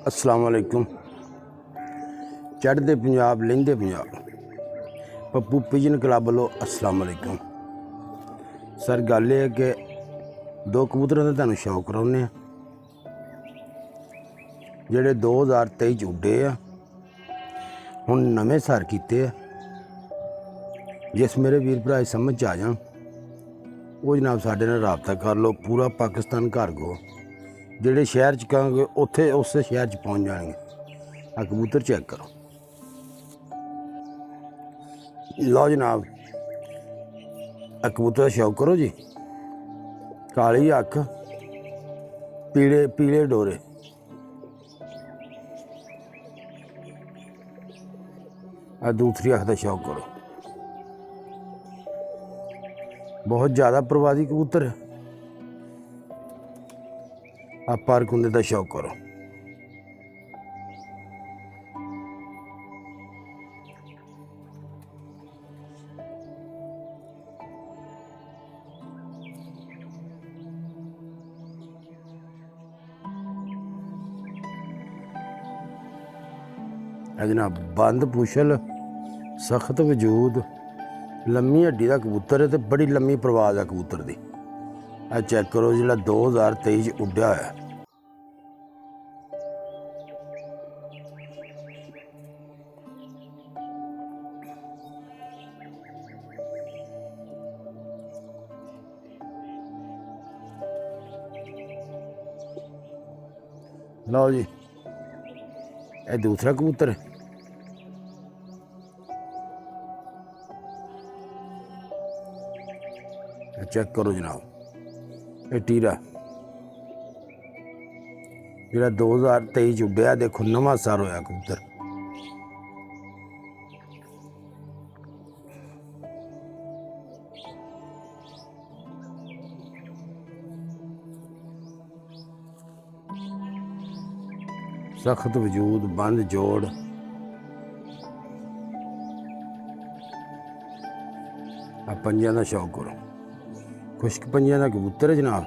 अस्सलाम वालेकुम। चढ़ते पंजाब लहिंदे पंजाब पप्पू पिजन क्लब वालों अस्सलाम वालेकुम। सर गल है कि दो कबूतरों का तुहानूं शौक कराने जेड़े 2023 च उड्डे आ हुण नवें सर कीते आ। जिस मेरे वीर भरा समझ आ जान वो जनाब साडे नाल राबता कर लो। पूरा पाकिस्तान घर गो जेड़े शहर च कहोगे उत्थे उस शहर च पहुँच जाएंगे। आ कबूतर चेक करो। लो जनाब आ कबूतर का शौक करो जी। काली अख पीले पीले डोरे आ दूसरी अख का शौक करो। बहुत ज़्यादा प्रवादी कबूतर है। आप पार कुंदे का शौक करो। जनाब बंद पुछल सख्त वजूद लम्मी हड्डी का कबूतर है तो बड़ी लम्मी परवाज है कबूतर की। आ चेक करो जो 2023 उड्डा है। लो जी ये दूसरा कबूतर है। चेक करो जनाब ये टीरा जो 2023 उड्डया। देखो नवा सर होया कबूतर। सख्त वजूद बंद जोड़ आ पंजियां का शौक करो। खुश्क पंजियां का कबूतर है जनाब।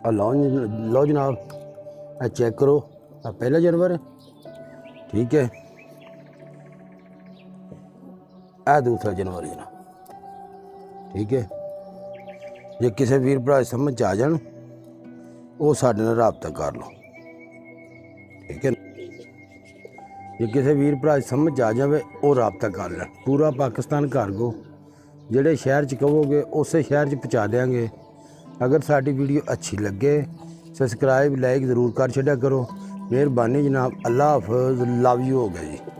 लो जनाब आ चेक करो। आ पहला जानवर है ठीक है। आ दूसरा जानवर है जनाब ठीक है। जे किसी वीर भरा समझ आ जान वो साडे नाल राबता कर लो ठीक है। जे किसी वीर भरा समझ आ जाए वो राबता कर लें। पूरा पाकिस्तान घर गो जेड़े शहर च कहोगे उस शहर च पहुँचा देंगे। अगर साडी वीडियो अच्छी लगे सब्सक्राइब लाइक ज़रूर कर छड्या करो। मेहरबानी जनाब। अल्लाह हाफिज़। लव यू हो गया जी।